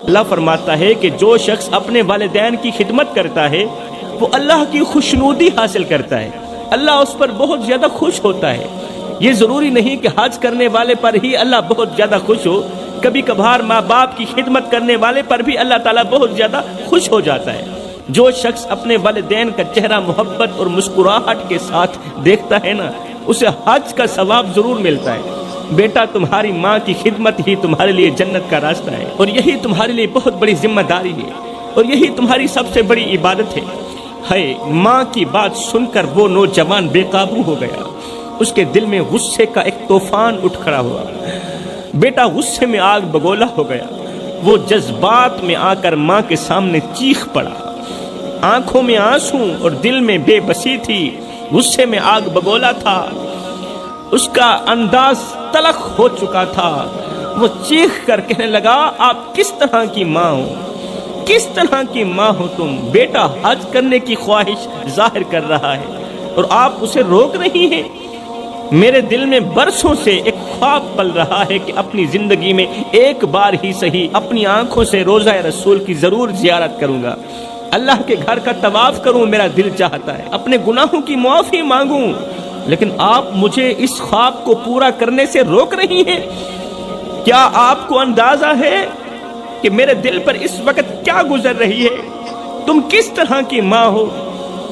اللہ فرماتا ہے کہ جو شخص اپنے والدین کی خدمت کرتا ہے وہ اللہ کی خوشنودی حاصل کرتا ہے، اللہ اس پر بہت زیادہ خوش ہوتا ہے۔ یہ ضروری نہیں کہ حج کرنے والے پر ہی اللہ بہت زیادہ خوش ہو، کبھی کبھار ماں باپ کی خدمت کرنے والے پر بھی اللہ تعالیٰ بہت زیادہ خوش ہو جاتا ہے۔ جو شخص اپنے والدین کا چہرہ محبت اور مسکراہٹ کے ساتھ دیکھتا ہے نا، اسے حج کا ثواب ضرور ملتا ہے۔ بیٹا، تمہاری ماں کی خدمت ہی تمہارے لیے جنت کا راستہ ہے، اور یہی تمہارے لیے بہت بڑی ذمہ داری ہے، اور یہی تمہاری سب سے بڑی عبادت ہے۔ ماں کی بات سن کر وہ نوجوان بے قابو ہو گیا، اس کے دل میں غصے کا ایک طوفان اٹھ کھڑا ہوا۔ بیٹا غصے میں آگ بگولا ہو گیا، وہ جذبات میں آ کر ماں کے سامنے چیخ پڑا، آنکھوں میں آنسو اور دل میں بے بسی تھی، غصے میں آگ بگولا تھا، اس کا انداز تلخ ہو چکا تھا۔ وہ چیخ کر کہنے لگا، آپ کس طرح کی ماں ہو، کس طرح کی ماں ہو تم؟ بیٹا حج کرنے کی خواہش ظاہر کر رہا ہے اور آپ اسے روک رہی ہیں۔ میرے دل میں برسوں سے ایک خواب پل رہا ہے کہ اپنی زندگی میں ایک بار ہی صحیح اپنی آنکھوں سے روضہ رسول کی ضرور زیارت کروں گا، اللہ کے گھر کا طواف کروں، میرا دل چاہتا ہے، اپنے گناہوں کی معافی مانگوں، لیکن آپ مجھے اس خواب کو پورا کرنے سے روک رہی ہیں۔ کیا آپ کو اندازہ ہے کہ میرے دل پر اس وقت کیا گزر رہی ہے؟ تم کس طرح کی ماں ہو؟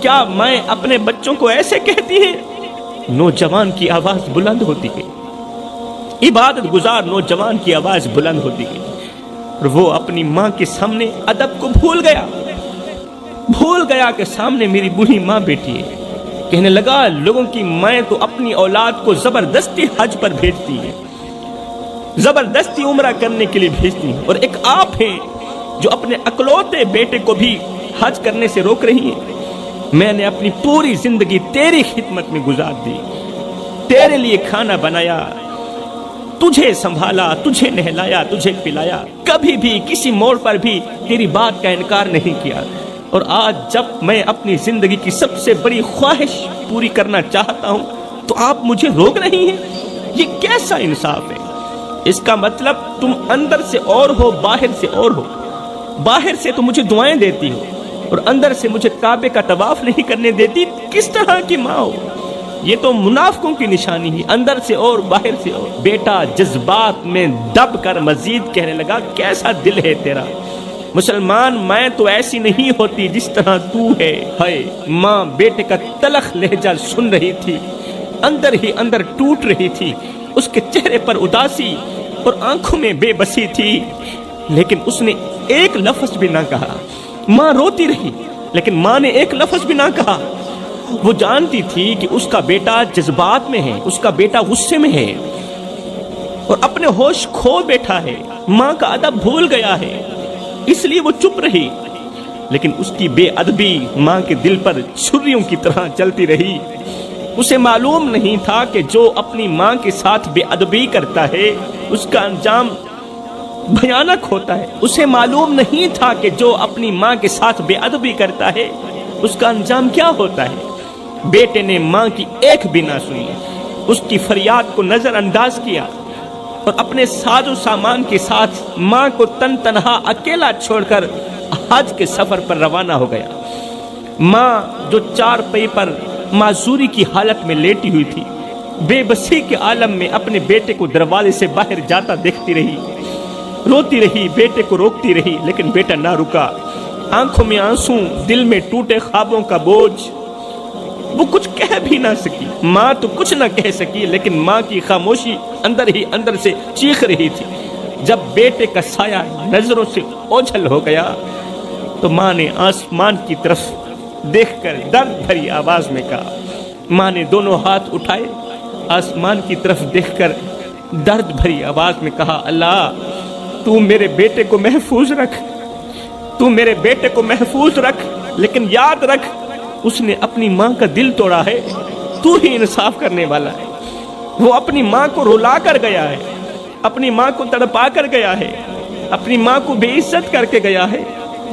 کیا میں اپنے بچوں کو ایسے کہتی ہیں؟ نوجوان کی آواز بلند ہوتی گئی، عبادت گزار نوجوان کی آواز بلند ہوتی گئی، اور وہ اپنی ماں کے سامنے ادب کو بھول گیا کہ سامنے میری بوڑھی ماں بیٹھی ہے۔ کہنے لگا، لوگوں کی مائیں تو اپنی اولاد کو زبردستی حج پر بھیجتی ہیں، زبردستی عمرہ کرنے کے لیے بھیجتی ہیں، اور ایک آپ ہیں جو اپنے اکلوتے بیٹے کو بھی حج کرنے سے روک رہی ہیں۔ میں نے اپنی پوری زندگی تیری خدمت میں گزار دی، تیرے لیے کھانا بنایا، تجھے سنبھالا، تجھے نہلایا، تجھے پلایا، کبھی بھی کسی موڑ پر بھی تیری بات کا انکار نہیں کیا، اور آج جب میں اپنی زندگی کی سب سے بڑی خواہش پوری کرنا چاہتا ہوں تو آپ مجھے روک رہی ہیں۔ یہ کیسا انصاف ہے؟ اس کا مطلب تم اندر سے اور ہو، باہر سے اور ہو۔ باہر سے تو مجھے دعائیں دیتی ہو اور اندر سے مجھے کعبے کا طواف نہیں کرنے دیتی، کس طرح کی ماں ہو؟ یہ تو منافقوں کی نشانی ہے، اندر سے اور باہر سے اور۔ بیٹا جذبات میں دب کر مزید کہنے لگا، کیسا دل ہے تیرا مسلمان، میں تو ایسی نہیں ہوتی جس طرح تو ہے۔ ماں بیٹے کا تلخ لہجہ سن رہی تھی، اندر ہی اندر ٹوٹ رہی تھی، اس کے چہرے پر اداسی اور آنکھوں میں بے بسی تھی، لیکن اس نے ایک لفظ بھی نہ کہا۔ ماں روتی رہی لیکن ماں نے ایک لفظ بھی نہ کہا۔ وہ جانتی تھی کہ اس کا بیٹا جذبات میں ہے، اس کا بیٹا غصے میں ہے اور اپنے ہوش کھو بیٹھا ہے، ماں کا ادب بھول گیا ہے، اس لیے وہ چپ رہی، لیکن اس کی بے ادبی ماں کے دل پر چھریوں کی طرح چلتی رہی۔ اسے معلوم نہیں تھا کہ جو اپنی ماں کے ساتھ بے ادبی کرتا ہے اس کا انجام بھیانک ہوتا ہے۔ اسے معلوم نہیں تھا کہ جو اپنی ماں کے ساتھ بے ادبی کرتا ہے اس کا انجام کیا ہوتا ہے۔ بیٹے نے ماں کی ایک بھی نہ سنی، اس کی فریاد کو نظر انداز کیا اور اپنے ساز و سامان کے ساتھ ماں کو تن تنہا اکیلا چھوڑ کر حج کے سفر پر روانہ ہو گیا۔ ماں جو چار پئی پر معذوری کی حالت میں لیٹی ہوئی تھی، بے بسی کے عالم میں اپنے بیٹے کو دروازے سے باہر جاتا دیکھتی رہی، روتی رہی، بیٹے کو روکتی رہی، لیکن بیٹا نہ رکا۔ آنکھوں میں آنسو، دل میں ٹوٹے خوابوں کا بوجھ، وہ کچھ کہہ بھی نہ سکی۔ ماں تو کچھ نہ کہہ سکی، لیکن ماں کی خاموشی اندر ہی اندر سے چیخ رہی تھی۔ جب بیٹے کا سایہ نظروں سے اوجھل ہو گیا تو ماں نے آسمان کی طرف دیکھ کر درد بھری آواز میں کہا، ماں نے دونوں ہاتھ اٹھائے، آسمان کی طرف دیکھ کر درد بھری آواز میں کہا، اللہ تو میرے بیٹے کو محفوظ رکھ، تو میرے بیٹے کو محفوظ رکھ، لیکن یاد رکھ اس نے اپنی ماں کا دل توڑا ہے، تو ہی انصاف کرنے والا ہے۔ وہ اپنی ماں کو رلا کر گیا ہے، اپنی ماں کو تڑپا کر گیا ہے، اپنی ماں کو بے عزت کر کے گیا ہے،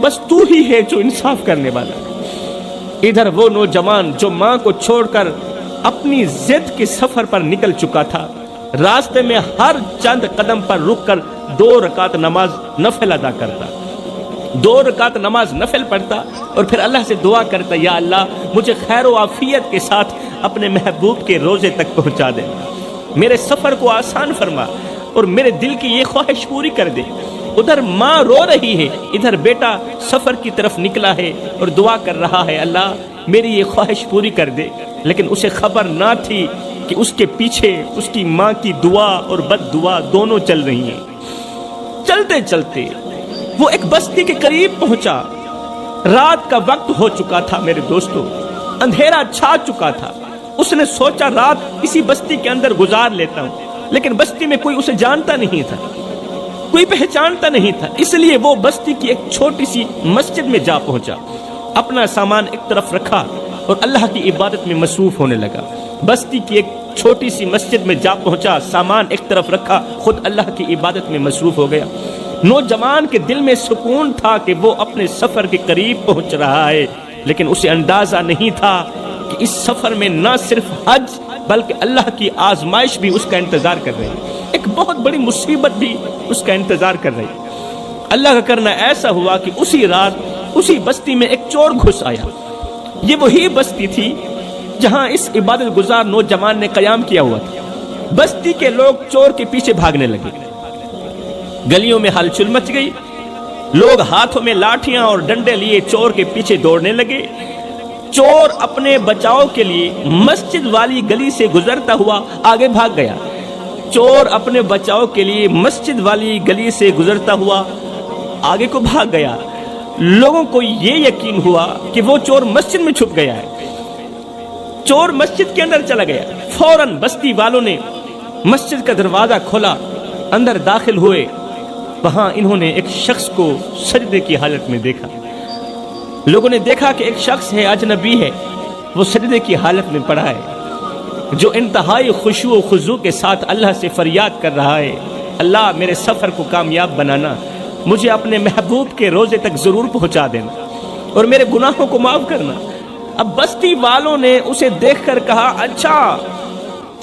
بس تو ہی ہے جو انصاف کرنے والا ہے۔ ادھر وہ نوجوان جو ماں کو چھوڑ کر اپنی ضد کے سفر پر نکل چکا تھا، راستے میں ہر چند قدم پر رک کر 2 رکعت نماز نفل ادا کرتا، 2 رکعت نماز نفل پڑھتا اور پھر اللہ سے دعا کرتا، یا اللہ مجھے خیر و عافیت کے ساتھ اپنے محبوب کے روزے تک پہنچا دے، میرے سفر کو آسان فرما اور میرے دل کی یہ خواہش پوری کر دے۔ ادھر ماں رو رہی ہے، ادھر بیٹا سفر کی طرف نکلا ہے اور دعا کر رہا ہے، اللہ میری یہ خواہش پوری کر دے، لیکن اسے خبر نہ تھی کہ اس کے پیچھے اس کی ماں کی دعا اور بد دعا دونوں چل رہی ہیں۔ چلتے چلتے وہ ایک بستی کے قریب پہنچا، رات کا وقت ہو چکا تھا میرے دوستو، اندھیرا چھا چکا تھا۔ اس نے سوچا رات اسی بستی کے اندر گزار لیتا ہوں، لیکن بستی میں کوئی اسے جانتا نہیں تھا، کوئی پہچانتا نہیں تھا، اس لیے وہ بستی کی ایک چھوٹی سی مسجد میں جا پہنچا، اپنا سامان ایک طرف رکھا اور اللہ کی عبادت میں مصروف ہونے لگا۔ بستی کی ایک چھوٹی سی مسجد میں جا پہنچا، سامان ایک طرف رکھا، خود اللہ کی عبادت میں مصروف ہو گیا۔ نوجوان کے دل میں سکون تھا کہ وہ اپنے سفر کے قریب پہنچ رہا ہے، لیکن اسے اندازہ نہیں تھا کہ اس سفر میں نہ صرف حج بلکہ اللہ کی آزمائش بھی اس کا انتظار کر رہی ہے، ایک بہت بڑی مصیبت بھی اس کا انتظار کر رہی ہے۔ اللہ کا کرنا ایسا ہوا کہ اسی رات اسی بستی میں ایک چور گھس آیا۔ یہ وہی بستی تھی جہاں اس عبادت گزار نوجوان نے قیام کیا ہوا تھا۔ بستی کے لوگ چور کے پیچھے بھاگنے لگے، گلیوں میں ہلچل مچ گئی، لوگ ہاتھوں میں لاٹھیاں اور ڈنڈے لیے چور کے پیچھے دوڑنے لگے۔ چور اپنے بچاؤ کے لیے مسجد والی گلی سے گزرتا ہوا آگے بھاگ گیا، چور اپنے بچاؤ کے لیے مسجد والی گلی سے گزرتا ہوا آگے کو بھاگ گیا۔ لوگوں کو یہ یقین ہوا کہ وہ چور مسجد میں چھپ گیا ہے، چور مسجد کے اندر چلا گیا۔ فوراً بستی والوں نے مسجد کا دروازہ کھولا، اندر داخل ہوئے۔ وہاں انہوں نے ایک شخص کو سجدے کی حالت میں دیکھا۔ لوگوں نے دیکھا کہ ایک شخص ہے، اجنبی ہے، وہ سجدے کی حالت میں پڑا ہے، جو انتہائی خشوع و خضوع کے ساتھ اللہ سے فریاد کر رہا ہے، اللہ میرے سفر کو کامیاب بنانا، مجھے اپنے محبوب کے روزے تک ضرور پہنچا دینا اور میرے گناہوں کو معاف کرنا۔ اب بستی والوں نے اسے دیکھ کر کہا، اچھا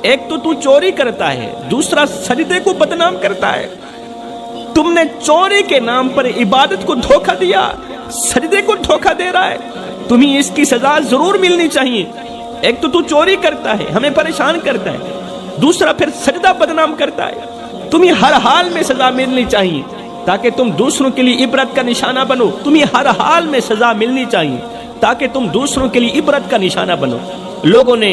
ایک تو چوری کرتا ہے، دوسرا سجدے کو بدنام کرتا ہے، تم نے چوری کے نام پر عبادت کو دھوکہ دیا، سجدے کو دھوکہ دے رہا ہے، تمہیں اس کی سزا ضرور ملنی چاہیے۔ ایک تو چوری کرتا ہے، ہمیں پریشان کرتا ہے، دوسرا پھر سجدہ بدنام کرتا ہے، تمہیں ہر حال میں سزا ملنی چاہیے تاکہ تم دوسروں کے لیے عبرت کا نشانہ بنو، تمہیں ہر حال میں سزا ملنی چاہیے تاکہ تم دوسروں کے لیے عبرت کا نشانہ بنو۔ لوگوں نے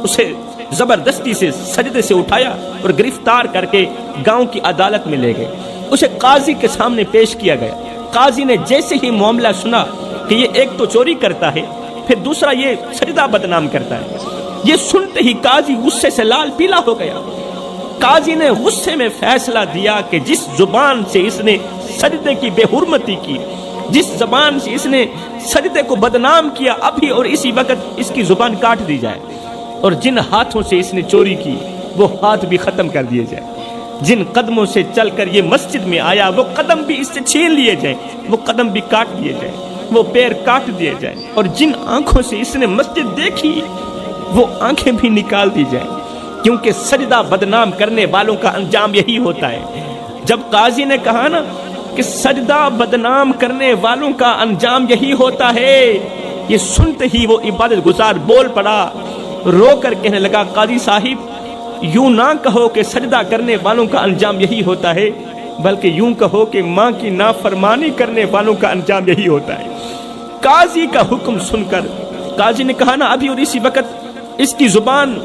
اسے زبردستی سے سجدے سے اٹھایا اور گرفتار کر کے گاؤں کی عدالت میں لے گئے، اسے قاضی کے سامنے پیش کیا گیا۔ قاضی نے جیسے ہی معاملہ سنا کہ یہ ایک تو چوری کرتا ہے، پھر دوسرا یہ سجدہ بدنام کرتا ہے، یہ سنتے ہی قاضی غصے سے لال پیلا ہو گیا۔ قاضی نے غصے میں فیصلہ دیا کہ جس زبان سے اس نے سجدے کی بے حرمتی کی، جس زبان سے اس نے سجدے کو بدنام کیا، ابھی اور اسی وقت اس کی زبان کاٹ دی جائے، اور جن ہاتھوں سے اس نے چوری کی وہ ہاتھ بھی ختم کر دیے جائے، جن قدموں سے چل کر یہ مسجد میں آیا وہ قدم بھی اس سے چھین لیے جائیں، وہ قدم بھی کاٹ دیے جائیں، وہ پیر کاٹ دیے جائیں، اور جن آنکھوں سے اس نے مسجد دیکھی وہ آنکھیں بھی نکال دی جائیں، کیونکہ سجدہ بدنام کرنے والوں کا انجام یہی ہوتا ہے۔ جب قاضی نے کہا نا کہ سجدہ بدنام کرنے والوں کا انجام یہی ہوتا ہے، یہ سنتے ہی وہ عبادت گزار بول پڑا، رو کر کہنے لگا، قاضی صاحب یوں نہ کہو کہ سجدہ کرنے والوں کا انجام یہی ہوتا ہے، بلکہ یوں کہو کہ ماں کی نافرمانی کرنے والوں کا انجام یہی ہوتا ہے۔ قاضی کا حکم سن کر قاضی نے کہا نا ابھی اور اسی وقت اس کی زبان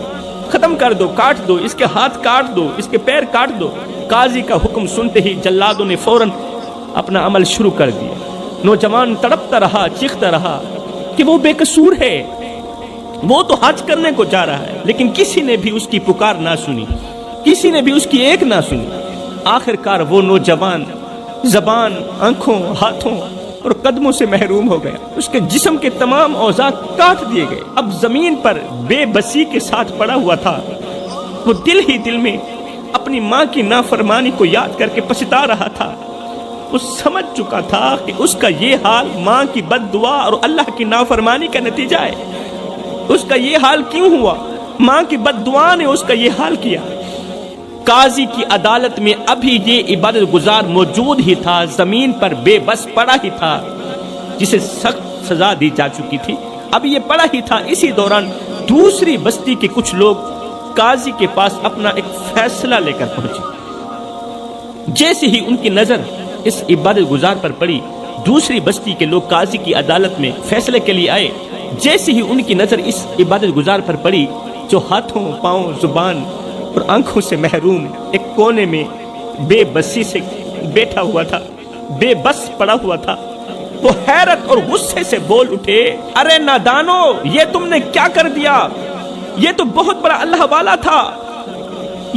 ختم کر دو، کاٹ دو، اس کے ہاتھ کاٹ دو، اس کے پیر کاٹ دو۔ قاضی کا حکم سنتے ہی جلادوں نے فوراً اپنا عمل شروع کر دیا۔ نوجوان تڑپتا رہا، چیختا رہا کہ وہ بے قصور ہے، وہ تو حج کرنے کو جا رہا ہے، لیکن کسی نے بھی اس کی پکار نہ سنی، کسی نے بھی اس کی ایک نہ سنی۔ آخر کار وہ نوجوان زبان، آنکھوں، ہاتھوں اور قدموں سے محروم ہو گیا، اس کے جسم کے تمام اعضاء کاٹ دیے گئے۔ اب زمین پر بے بسی کے ساتھ پڑا ہوا تھا، وہ دل ہی دل میں اپنی ماں کی نافرمانی کو یاد کر کے پچھتا رہا تھا۔ وہ سمجھ چکا تھا کہ اس کا یہ حال ماں کی بد دعا اور اللہ کی نافرمانی کا نتیجہ ہے۔ اس کا یہ حال کیوں ہوا؟ ماں کی بد دعا نے اس کا یہ حال کیا۔ قاضی کی عدالت میں ابھی یہ عبادت گزار موجود ہی تھا، زمین پر بے بس پڑا ہی تھا، جسے سخت سزا دی جا چکی تھی، اب یہ پڑا ہی تھا۔ اسی دوران دوسری بستی کے کچھ لوگ قاضی کے پاس اپنا ایک فیصلہ لے کر پہنچے۔ جیسے ہی ان کی نظر اس عبادت گزار پر پڑی، دوسری بستی کے لوگ قاضی کی عدالت میں فیصلے کے لیے آئے۔ جیسے ہی ان کی نظر اس عبادت گزار پر پڑی جو ہاتھوں، پاؤں، زبان اور آنکھوں سے محروم ایک کونے میں بے بسی سے بیٹھا ہوا تھا، بے بس پڑا ہوا تھا، وہ حیرت اور غصے سے بول اٹھے، ارے نادانو، یہ تم نے کیا کر دیا؟ یہ تو بہت بڑا اللہ والا تھا،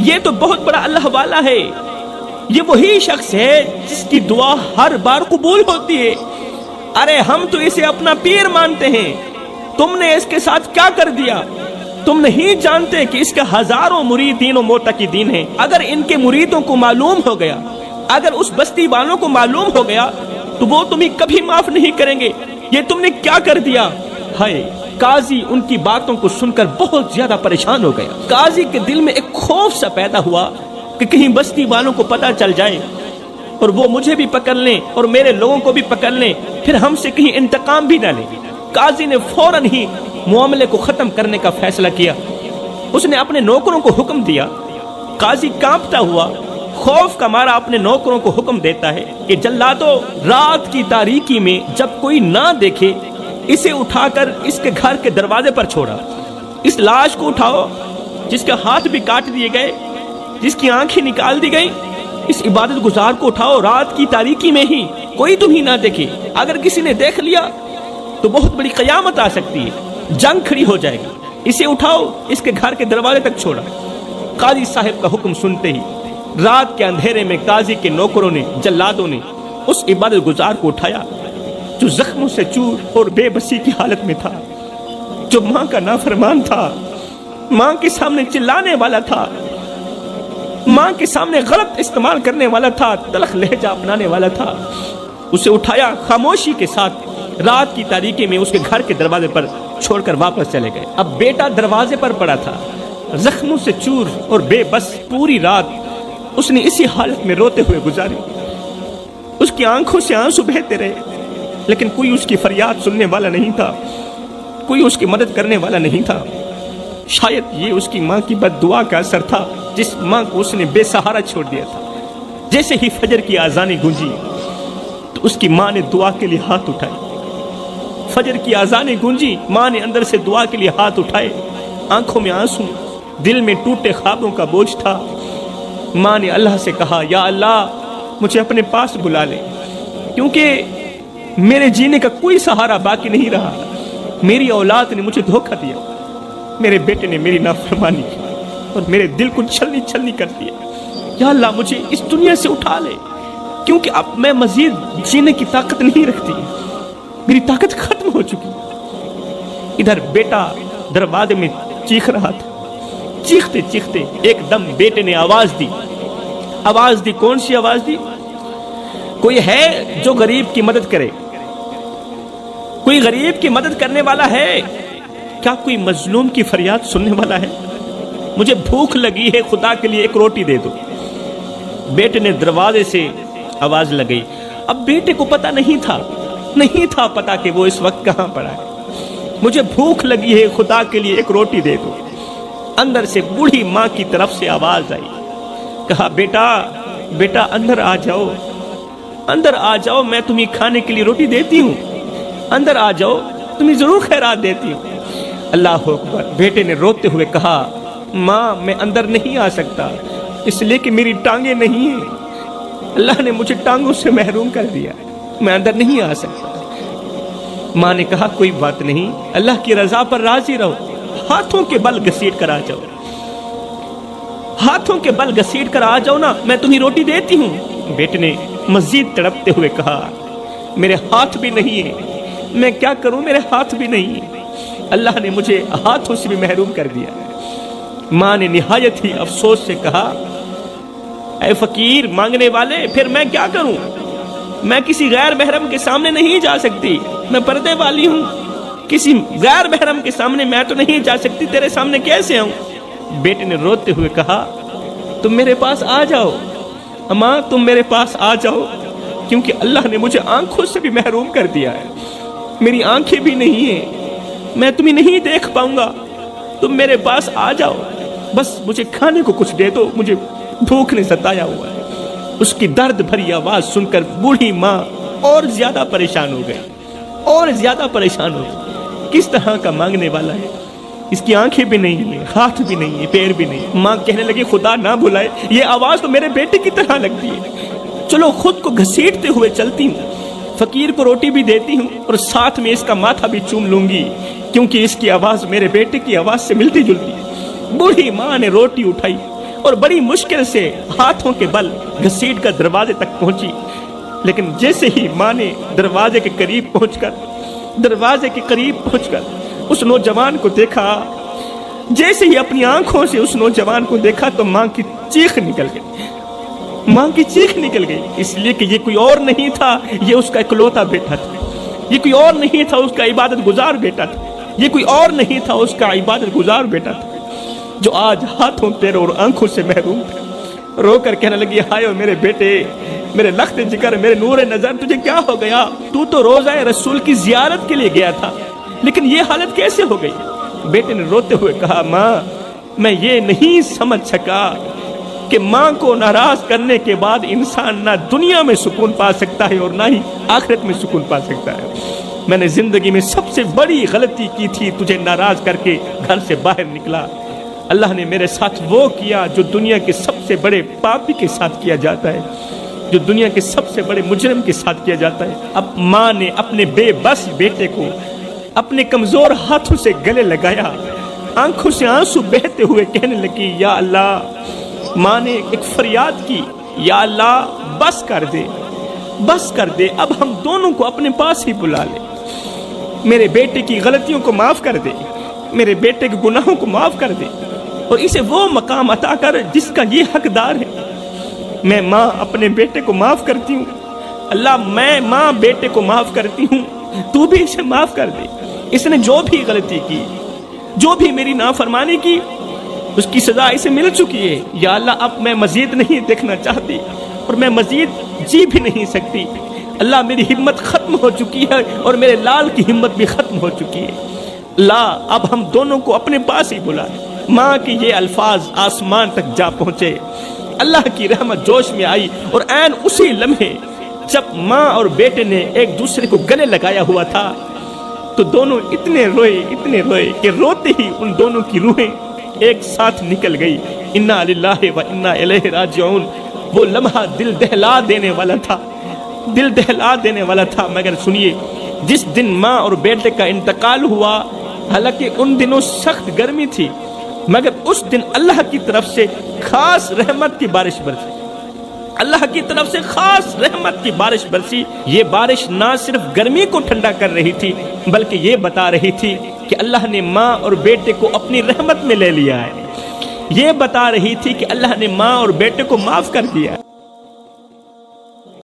یہ تو بہت بڑا اللہ والا ہے، یہ وہی شخص ہے جس کی دعا ہر بار قبول ہوتی ہے۔ ارے ہم تو اسے اپنا پیر مانتے ہیں، تم نے اس کے ساتھ کیا کر دیا؟ تم نہیں جانتے کہ اس کے ہزاروں مریدین و معتقدین ہیں، اگر ان کے مریدوں کو معلوم ہو گیا، اگر اس بستی والوں کو معلوم ہو گیا تو وہ تمہیں کبھی معاف نہیں کریں گے، یہ تم نے کیا کر دیا؟ ہائے! قاضی ان کی باتوں کو سن کر بہت زیادہ پریشان ہو گیا۔ قاضی کے دل میں ایک خوف سا پیدا ہوا کہ کہیں بستی والوں کو پتہ چل جائے اور وہ مجھے بھی پکڑ لیں اور میرے لوگوں کو بھی پکڑ لیں، پھر ہم سے کہیں انتقام بھی نہ لیں۔ قاضی نے فوراً ہی معاملے کو ختم کرنے کا فیصلہ کیا۔ اس نے اپنے نوکروں کو حکم دیا۔ قاضی کانپتا ہوا خوف کا مارا اپنے نوکروں کو حکم دیتا ہے کہ جلادو، رات کی تاریکی میں جب کوئی نہ دیکھے اسے اٹھا کر اس کے گھر کے دروازے پر چھوڑا۔ اس لاش کو اٹھاؤ جس کے ہاتھ بھی کاٹ دیے گئے، جس کی آنکھیں نکال دی گئی، اس عبادت گزار کو اٹھاؤ رات کی تاریکی میں ہی، کوئی تمہیں نہ دیکھے۔ اگر کسی نے دیکھ لیا تو بہت بڑی قیامت آ سکتی ہے، جنگ کھڑی ہو جائے گی، اسے اٹھاؤ اس کے گھر کے دروازے تک چھوڑا۔ قاضی صاحب کا حکم سنتے ہی رات کے اندھیرے میں قاضی کے نوکروں نے، جلادوں نے اس عبادت گزار کو اٹھایا جو زخموں سے چور اور بے بسی کی حالت میں تھا، جو ماں کا نافرمان تھا، ماں کے سامنے چلانے والا تھا، ماں کے سامنے غلط استعمال کرنے والا تھا، تلخ لہجہ اپنانے والا تھا۔ اسے اٹھایا، خاموشی کے ساتھ رات کی تاریکی میں اس کے گھر کے دروازے پر چھوڑ کر واپس چلے گئے۔ اب بیٹا دروازے پر پڑا تھا، زخموں سے چور اور بے بس۔ پوری رات اس نے اسی حالت میں روتے ہوئے گزاری۔ اس کی آنکھوں سے آنسو بہتے رہے، لیکن کوئی اس کی فریاد سننے والا نہیں تھا، کوئی اس کی مدد کرنے والا نہیں تھا۔ شاید یہ اس کی ماں کی بد دعا کا اثر تھا، جس ماں کو اس نے بے سہارا چھوڑ دیا تھا۔ جیسے ہی فجر کی آذانیں گونجی تو اس کی ماں نے دعا کے لیے ہاتھ اٹھائے۔ فجر کی آذانیں گونجی، ماں نے اندر سے دعا کے لیے ہاتھ اٹھائے، آنکھوں میں آنسو، دل میں ٹوٹے خوابوں کا بوجھ تھا۔ ماں نے اللہ سے کہا، یا اللہ مجھے اپنے پاس بلا لے، کیونکہ میرے جینے کا کوئی سہارا باقی نہیں رہا، میری اولاد نے مجھے دھوکہ دیا، میرے بیٹے نے میری نافرمانی کی اور میرے دل کو چھلنی چھلنی کر دیا۔ یا اللہ مجھے اس دنیا سے اٹھا لے، کیونکہ اب میں مزید جینے کی طاقت نہیں رکھتی، میری طاقت ختم ہو چکی۔ ادھر بیٹا دروازے میں چیخ رہا تھا۔ چیختے چیختے ایک دم بیٹے نے آواز دی۔ آواز دی، کون سی آواز دی؟ کوئی ہے جو غریب کی مدد کرے؟ کوئی غریب کی مدد کرنے والا ہے؟ کیا کوئی مظلوم کی فریاد سننے والا ہے؟ مجھے بھوک لگی ہے، خدا کے لیے ایک روٹی دے دو۔ بیٹے نے دروازے سے آواز لگائی۔ اب بیٹے کو پتہ نہیں تھا پتا کہ وہ اس وقت کہاں پڑا ہے۔ مجھے بھوک لگی ہے، خدا کے لیے ایک روٹی دے دو۔ اندر سے بوڑھی ماں کی طرف سے آواز آئی، کہا بیٹا اندر آ جاؤ، اندر آ جاؤ، میں تمہیں کھانے کے لیے روٹی دیتی ہوں، اندر آ جاؤ، تمہیں ضرور خیرات دیتی ہوں۔ اللہ اکبر۔ بیٹے نے روتے ہوئے کہا، ماں میں اندر نہیں آ سکتا، اس لیے کہ میری ٹانگیں نہیں ہیں، اللہ نے مجھے ٹانگوں سے محروم کر دیا، میں اندر نہیں آ سکتا۔ ماں نے کہا، کوئی بات نہیں، اللہ کی رضا پر راضی رہو، ہاتھوں کے بل گھسیٹ کر آ جاؤ، ہاتھوں کے بل گھسیٹ کر آ جاؤ نا، میں تمہیں روٹی دیتی ہوں۔ بیٹے نے مزید تڑپتے ہوئے کہا، میرے ہاتھ بھی نہیں ہے، میں کیا کروں، میرے ہاتھ بھی نہیں ہے، اللہ نے مجھے ہاتھوں سے بھی محروم کر دیا۔ ماں نے نہایت ہی افسوس سے کہا، اے فقیر مانگنے والے، پھر میں کیا کروں؟ میں کسی غیر محرم کے سامنے نہیں جا سکتی، میں پردے والی ہوں، کسی غیر محرم کے سامنے میں تو نہیں جا سکتی، تیرے سامنے کیسے آؤں؟ بیٹے نے روتے ہوئے کہا، تم میرے پاس آ جاؤ، ماں تم میرے پاس آ جاؤ، کیونکہ اللہ نے مجھے آنکھوں سے بھی محروم کر دیا ہے، میری آنکھیں بھی نہیں ہیں، میں تمہیں نہیں دیکھ پاؤں گا، تم میرے پاس آ جاؤ، بس مجھے کھانے کو کچھ دے دو، مجھے بھوک نے ستایا ہوا ہے۔ اس کی درد بھری آواز سن کر بوڑھی ماں اور زیادہ پریشان ہو گئی، اور زیادہ پریشان ہو گئی، کس طرح کا مانگنے والا ہے، اس کی آنکھیں بھی نہیں ہیں، ہاتھ بھی نہیں ہیں، پیر بھی نہیں۔ ماں کہنے لگی خدا نہ بلائے، یہ آواز تو میرے بیٹے کی طرح لگتی ہے، چلو خود کو گھسیٹتے ہوئے چلتی ہوں، فقیر کو روٹی بھی دیتی ہوں اور ساتھ میں اس کا ماتھا بھی چوم لوں گی، کیونکہ اس کی آواز میرے بیٹے کی آواز سے ملتی جلتی ہے۔ بوڑھی ماں نے روٹی اٹھائی اور بڑی مشکل سے ہاتھوں کے بل گھسیٹ کر دروازے تک پہنچی، لیکن جیسے ہی ماں نے دروازے کے قریب پہنچ کر اس نوجوان کو دیکھا، جیسے ہی اپنی آنکھوں سے اس نوجوان کو دیکھا تو ماں کی چیخ نکل گئی، اس لیے کہ یہ کوئی اور نہیں تھا، یہ اس کا اکلوتا بیٹا تھا، یہ کوئی اور نہیں تھا، اس کا عبادت گزار بیٹا تھا، یہ کوئی اور نہیں تھا، اس کا عبادت گزار بیٹا تھا، جو آج ہاتھوں پیروں اور آنکھوں سے محروم تھا۔ رو کر کہنے لگی ہائے میرے بیٹے، میرے لخت جگر، میرے نور نظر، تجھے کیا ہو گیا؟ تو تو روزہ رسول کی زیارت کے لیے گیا تھا، لیکن یہ حالت کیسے ہو گئی؟ بیٹے نے روتے ہوئے کہا ماں میں یہ نہیں سمجھ سکا کہ ماں کو ناراض کرنے کے بعد انسان نہ دنیا میں سکون پا سکتا ہے اور نہ ہی آخرت میں سکون پا سکتا ہے۔ میں نے زندگی میں سب سے بڑی غلطی کی تھی، تجھے ناراض کر کے گھر سے باہر نکلا۔ اللہ نے میرے ساتھ وہ کیا جو دنیا کے سب سے بڑے پاپی کے ساتھ کیا جاتا ہے، جو دنیا کے سب سے بڑے مجرم کے ساتھ کیا جاتا ہے۔ اب ماں نے اپنے بے بس بیٹے کو اپنے کمزور ہاتھوں سے گلے لگایا، آنکھوں سے آنسو بہتے ہوئے کہنے لگی یا اللہ۔ ماں نے ایک فریاد کی، یا اللہ بس کر دے، اب ہم دونوں کو اپنے پاس ہی بلا لے، میرے بیٹے کی غلطیوں کو معاف کر دے، میرے بیٹے کے گناہوں کو معاف کر دے اور اسے وہ مقام عطا کر جس کا یہ حقدار ہے۔ میں ماں اپنے بیٹے کو معاف کرتی ہوں، اللہ میں ماں بیٹے کو معاف کرتی ہوں، تو بھی اسے معاف کر دے، اس نے جو بھی غلطی کی، جو بھی میری نافرمانی کی، اس کی سزا اسے مل چکی ہے۔ یا اللہ اب میں مزید نہیں دیکھنا چاہتی اور میں مزید جی بھی نہیں سکتی، اللہ میری ہمت ختم ہو چکی ہے اور میرے لال کی ہمت بھی ختم ہو چکی ہے، اللہ اب ہم دونوں کو اپنے پاس ہی بلا۔ ماں کے یہ الفاظ آسمان تک جا پہنچے، اللہ کی رحمت جوش میں آئی اور عین اسی لمحے جب ماں اور بیٹے نے ایک دوسرے کو گلے لگایا ہوا تھا تو دونوں اتنے روئے کہ روتے ہی ان دونوں کی روحیں ایک ساتھ نکل گئی۔ انا للہ و انا الیہ راجعون۔ وہ لمحہ دل دہلا دینے والا تھا، مگر سنیے جس دن ماں اور بیٹے کا انتقال ہوا، حالانکہ ان دنوں سخت گرمی تھی، مگر اس دن اللہ کی طرف سے خاص رحمت کی بارش برسی، اللہ کی طرف سے خاص رحمت کی بارش برسی۔ یہ بارش نہ صرف گرمی کو ٹھنڈا کر رہی تھی بلکہ یہ بتا رہی تھی کہ اللہ نے ماں اور بیٹے کو اپنی رحمت میں لے لیا ہے، یہ بتا رہی تھی کہ اللہ نے ماں اور بیٹے کو معاف کر دیا ہے۔